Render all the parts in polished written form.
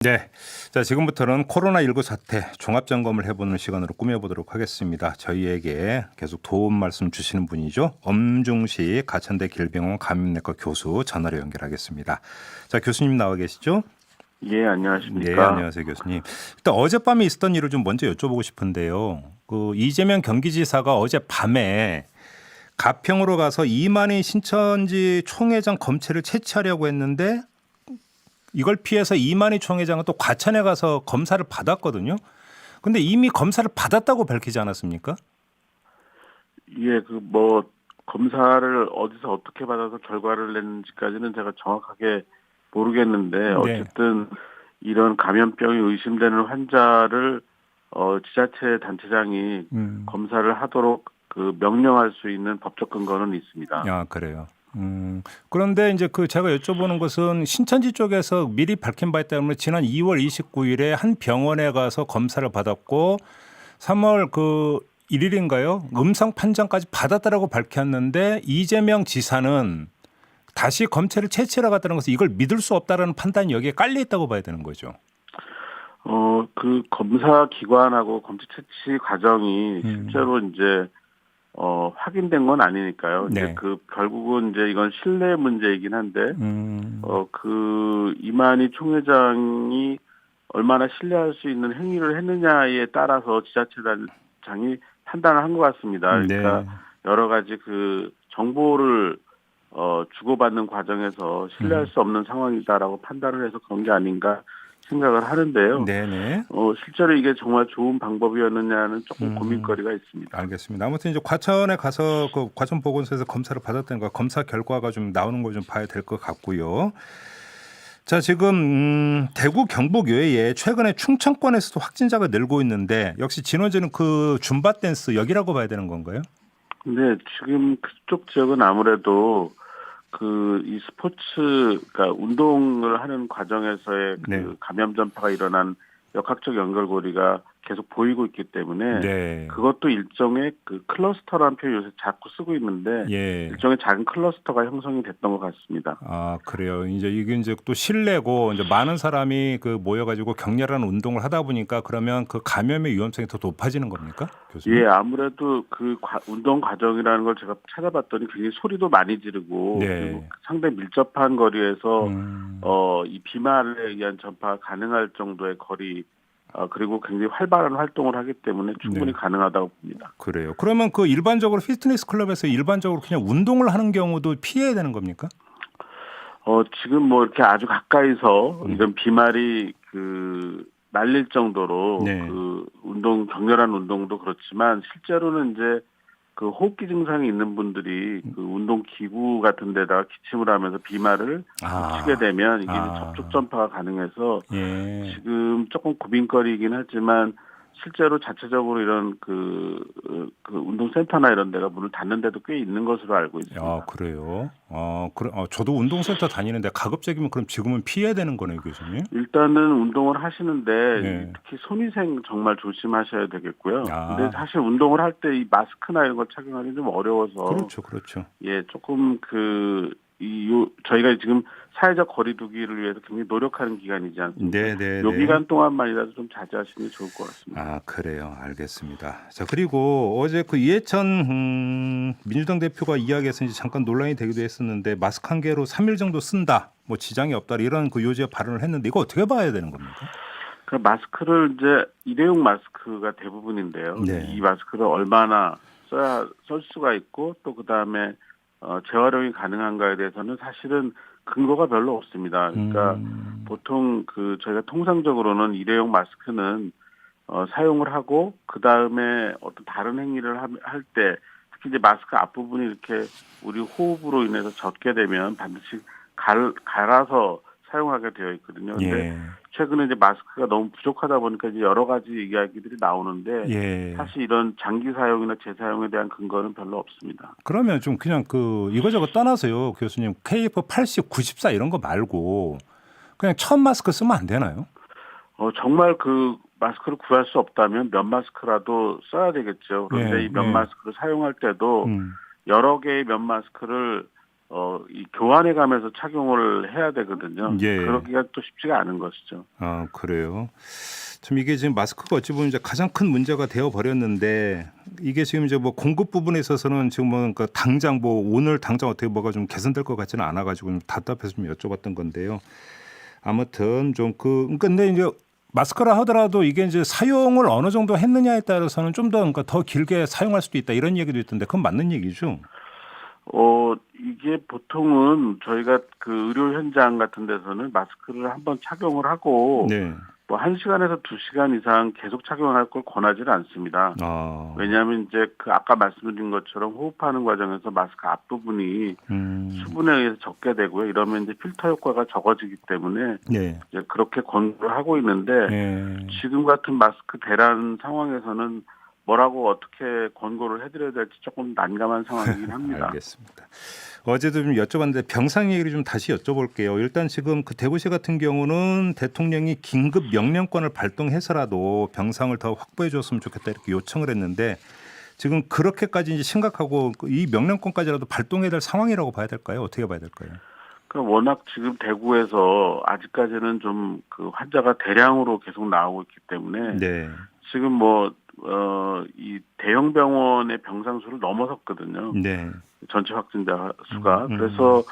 네. 자, 지금부터는 코로나19 사태 종합점검을 해보는 시간으로 꾸며보도록 하겠습니다. 저희에게 계속 도움 말씀 주시는 분이죠. 엄중식 가천대 길병원 감염내과 교수 전화로 연결하겠습니다. 자, 교수님 나와 계시죠? 예, 네, 안녕하십니까. 안녕하세요, 교수님. 일단 어젯밤에 있었던 일을 좀 먼저 여쭤보고 싶은데요. 그 이재명 경기지사가 어젯밤에 가평으로 가서 이만희 신천지 총회장 검체를 채취하려고 했는데 이걸 피해서 이만희 총회장은 또 과천에 가서 검사를 받았거든요. 근데 이미 검사를 받았다고 밝히지 않았습니까? 예, 검사를 어디서 어떻게 받아서 결과를 냈는지까지는 제가 정확하게 모르겠는데, 네. 어쨌든 이런 감염병이 의심되는 환자를, 지자체 단체장이 검사를 하도록 명령할 수 있는 법적 근거는 있습니다. 아, 그래요. 그런데 이제 제가 여쭤보는 것은 신천지 쪽에서 미리 밝힌 바에 따르면 지난 2월 29일에 한 병원에 가서 검사를 받았고 3월 1일인가요? 음성 판정까지 받았다라고 밝혔는데 이재명 지사는 다시 검체를 채취하러 갔다는 것은 이걸 믿을 수 없다라는 판단이 여기에 깔려 있다고 봐야 되는 거죠. 검사 기관하고 검체 채취 과정이 실제로 이제 확인된 건 아니니까요. 네. 이제 결국은 이제 이건 신뢰 문제이긴 한데, 이만희 총회장이 얼마나 신뢰할 수 있는 행위를 했느냐에 따라서 지자체장이 판단을 한 것 같습니다. 그러니까 네. 여러 가지 정보를 주고받는 과정에서 신뢰할 수 없는 상황이다라고 판단을 해서 그런 게 아닌가 생각을 하는데요. 네네. 실제로 이게 정말 좋은 방법이었느냐는 조금 고민거리가 있습니다. 알겠습니다. 아무튼 이제 과천에 가서 과천 보건소에서 검사를 받았다는 거 검사 결과가 좀 나오는 걸 좀 봐야 될 것 같고요. 자, 지금 대구 경북 외에 최근에 충청권에서도 확진자가 늘고 있는데 역시 진원지는 줌바 댄스 여기라고 봐야 되는 건가요? 근데 지금 그쪽 지역은 아무래도 이 그러니까 운동을 하는 과정에서의 네. 감염 전파가 일어난 역학적 연결고리가 계속 보이고 있기 때문에 네. 그것도 일종의 클러스터라는 표현 요새 자꾸 쓰고 있는데 예. 일종의 작은 클러스터가 형성이 됐던 것 같습니다. 아, 그래요. 이게 또 실내고 이제 많은 사람이 모여가지고 격렬한 운동을 하다 보니까 그러면 감염의 위험성이 더 높아지는 겁니까, 교수님? 예, 아무래도 운동 과정이라는 걸 제가 찾아봤더니 굉장히 소리도 많이 지르고 네. 그리고 상당히 밀접한 거리에서 이 비말에 의한 전파가 가능할 정도의 거리 그리고 굉장히 활발한 활동을 하기 때문에 충분히 네. 가능하다고 봅니다. 그래요. 그러면 일반적으로 피트니스 클럽에서 일반적으로 그냥 운동을 하는 경우도 피해야 되는 겁니까? 지금 이렇게 아주 가까이서 이런 비말이 날릴 정도로 네. 격렬한 운동도 그렇지만 실제로는 이제 호흡기 증상이 있는 분들이 운동 기구 같은 데다가 기침을 하면서 비말을 붙이게 되면 이게 이제 접촉 전파가 가능해서 예. 지금 조금 고민거리이긴 하지만 실제로 자체적으로 이런 운동센터나 이런 데가 문을 닫는 데도 꽤 있는 것으로 알고 있습니다. 아, 그래요? 저도 운동센터 다니는데 가급적이면 그럼 지금은 피해야 되는 거네요, 교수님? 일단은 운동을 하시는데 네. 특히 손위생 정말 조심하셔야 되겠고요. 아. 근데 사실 운동을 할 때 이 마스크나 이런 걸 착용하기 좀 어려워서 그렇죠. 예, 조금 저희가 지금 사회적 거리두기를 위해서 굉장히 노력하는 기간이지 않습니까? 네. 요 기간 동안만이라도 좀 자제하시는 게 좋을 것 같습니다. 아, 그래요. 알겠습니다. 자, 그리고 어제 이해찬 민주당 대표가 이야기해서 이제 잠깐 논란이 되기도 했었는데 마스크 한 개로 3일 정도 쓴다. 지장이 없다. 이런 요지의 발언을 했는데 이거 어떻게 봐야 되는 겁니까? 마스크를 이제 일회용 마스크가 대부분인데요. 네. 이 마스크를 얼마나 쓸 수가 있고 또 그다음에 재활용이 가능한가에 대해서는 사실은 근거가 별로 없습니다. 그러니까 보통 저희가 통상적으로는 일회용 마스크는 사용을 하고 그 다음에 어떤 다른 행위를 할 때 특히 이제 마스크 앞부분이 이렇게 우리 호흡으로 인해서 젖게 되면 반드시 갈아서 사용하게 되어 있거든요. 근데 최근에 이제 마스크가 너무 부족하다 보니까 이제 여러 가지 이야기들이 나오는데 사실 이런 장기 사용이나 재사용에 대한 근거는 별로 없습니다. 그러면 좀 그냥 이거저거 떠나서요, 교수님. KF80, 94 이런 거 말고 그냥 천 마스크 쓰면 안 되나요? 정말 마스크를 구할 수 없다면 면 마스크라도 써야 되겠죠. 그런데 이 면 마스크를 사용할 때도 여러 개의 면 마스크를 이 교환해 가면서 착용을 해야 되거든요. 예. 그러기가 또 쉽지가 않은 것이죠. 아, 그래요. 참 이게 지금 마스크가 어찌 보면 이제 가장 큰 문제가 되어 버렸는데 이게 지금 이제 뭐 공급 부분에 있어서는 지금 뭐 그러니까 당장 뭐 오늘 당장 어떻게 뭐가 좀 개선될 것 같지는 않아 가지고 좀 답답해서 좀 여쭤봤던 건데요. 아무튼 좀 근데 이제 마스크라 하더라도 이게 이제 사용을 어느 정도 했느냐에 따라서는 좀 더 그러니까 더 길게 사용할 수도 있다 이런 얘기도 있던데 그건 맞는 얘기죠? 이게 보통은 저희가 그 의료 현장 같은 데서는 마스크를 한번 착용을 하고 네. 뭐 1시간에서 2시간 이상 계속 착용할 걸 권하지는 않습니다. 아. 왜냐하면 이제 그 아까 말씀드린 것처럼 호흡하는 과정에서 마스크 앞부분이 수분에 의해서 적게 되고요. 이러면 이제 필터 효과가 적어지기 때문에 네. 이제 그렇게 권고를 하고 있는데 네. 지금 같은 마스크 대란 상황에서는 뭐라고 어떻게 권고를 해드려야 될지 조금 난감한 상황이긴 합니다. 알겠습니다. 어제도 좀 여쭤봤는데 병상 얘기를 좀 다시 여쭤볼게요. 일단 지금 그 대구시 같은 경우는 대통령이 긴급 명령권을 발동해서라도 병상을 더 확보해 줬으면 좋겠다 이렇게 요청을 했는데 지금 그렇게까지 이제 심각하고 이 명령권까지라도 발동해야 될 상황이라고 봐야 될까요? 어떻게 봐야 될까요? 그러니까 워낙 지금 대구에서 아직까지는 좀 그 환자가 대량으로 계속 나오고 있기 때문에 네. 지금 이 대형 병원의 병상 수를 넘어섰거든요. 네. 전체 확진자 수가. 그래서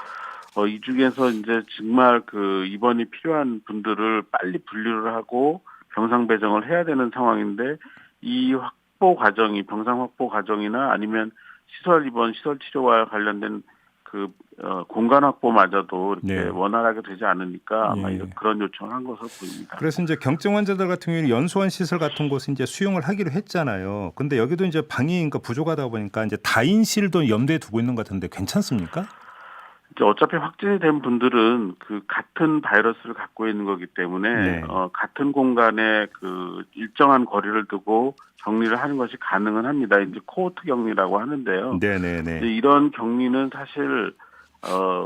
이 중에서 이제 정말 그 입원이 필요한 분들을 빨리 분류를 하고 병상 배정을 해야 되는 상황인데 이 확보 과정이 병상 확보 과정이나 아니면 시설 입원, 시설 치료와 관련된 그 공간 확보마저도 이렇게 네. 원활하게 되지 않으니까 아마 예. 그런 요청을 한 것으로 보입니다. 그래서 이제 경증 환자들 같은 경우는 연소한 시설 같은 곳은 이제 수용을 하기로 했잖아요. 근데 여기도 이제 방이 그러니까 부족하다 보니까 이제 다인실도 염두에 두고 있는 것 같은데 괜찮습니까? 이제 어차피 확진이 된 분들은 그 같은 바이러스를 갖고 있는 거기 때문에 네. 같은 공간에 그 일정한 거리를 두고 격리를 하는 것이 가능은 합니다. 이제 코호트 격리라고 하는데요. 네네네. 이제 이런 격리는 사실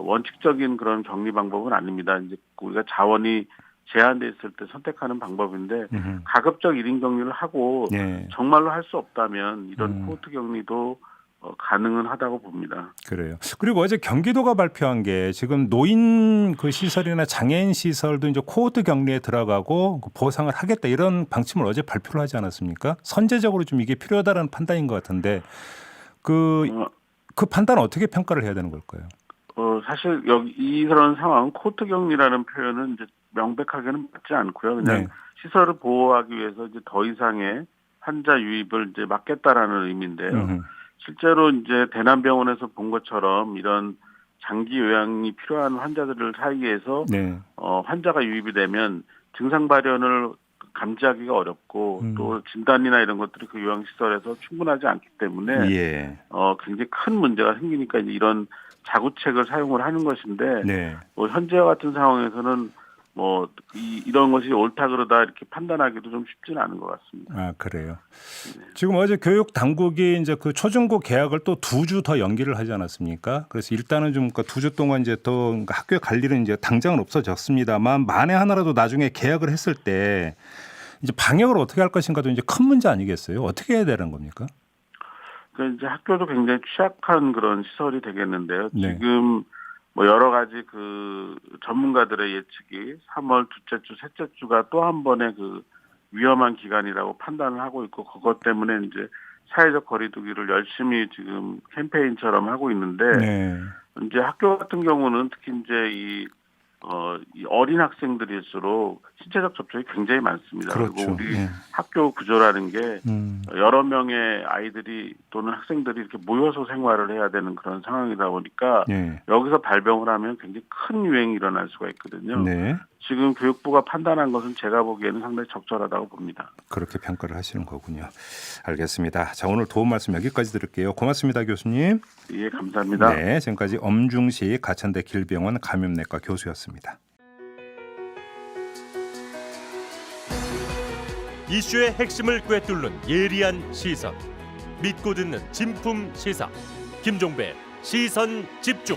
원칙적인 그런 격리 방법은 아닙니다. 이제 우리가 자원이 제한돼 있을 때 선택하는 방법인데 가급적 1인 격리를 하고 네. 정말로 할 수 없다면 이런 코호트 격리도 가능은 하다고 봅니다. 그래요. 그리고 어제 경기도가 발표한 게 지금 노인 그 시설이나 장애인 시설도 이제 코호트 격리에 들어가고 보상을 하겠다 이런 방침을 어제 발표를 하지 않았습니까? 선제적으로 좀 이게 필요하다는 판단인 것 같은데 그 판단은 어떻게 평가를 해야 되는 걸까요? 사실 이런 상황 코호트 격리라는 표현은 이제 명백하게는 맞지 않고요. 그냥 네. 시설을 보호하기 위해서 이제 더 이상의 환자 유입을 이제 막겠다라는 의미인데요. 실제로 이제 대남병원에서 본 것처럼 이런 장기 요양이 필요한 환자들 사이에서 네. 환자가 유입이 되면 증상 발현을 감지하기가 어렵고 또 진단이나 이런 것들이 그 요양시설에서 충분하지 않기 때문에 예. 굉장히 큰 문제가 생기니까 이제 이런 자구책을 사용을 하는 것인데 네. 현재와 같은 상황에서는 이런 것이 옳다 그러다 이렇게 판단하기도 좀 쉽지는 않은 것 같습니다. 아, 그래요. 지금 어제 교육 당국이 이제 그 초중고 개학을 또 2주 더 연기를 하지 않았습니까? 그래서 일단은 좀 2주 동안 이제 더 학교에 갈 일은 이제 당장은 없어졌습니다만 만에 하나라도 나중에 개학을 했을 때 이제 방역을 어떻게 할 것인가도 이제 큰 문제 아니겠어요? 어떻게 해야 되는 겁니까? 그 이제 학교도 굉장히 취약한 그런 시설이 되겠는데요. 네. 지금 여러 가지 그 전문가들의 예측이 3월 둘째 주, 셋째 주가 또 한 번의 그 위험한 기간이라고 판단을 하고 있고 그것 때문에 이제 사회적 거리두기를 열심히 지금 캠페인처럼 하고 있는데 네. 이제 학교 같은 경우는 특히 이제 이 어린 학생들일수록 신체적 접촉이 굉장히 많습니다. 그렇죠. 그리고 우리 네. 학교 구조라는 게 여러 명의 아이들이 또는 학생들이 이렇게 모여서 생활을 해야 되는 그런 상황이다 보니까 네. 여기서 발병을 하면 굉장히 큰 유행이 일어날 수가 있거든요. 네. 지금 교육부가 판단한 것은 제가 보기에는 상당히 적절하다고 봅니다. 그렇게 평가를 하시는 거군요. 알겠습니다. 자, 오늘 도움 말씀 여기까지 드릴게요. 고맙습니다, 교수님. 예, 감사합니다. 네, 지금까지 엄중시 가천대 길병원 감염내과 교수였습니다. 이슈의 핵심을 꿰뚫는 예리한 시선, 믿고 듣는 진품 시사 김종배 시선 집중.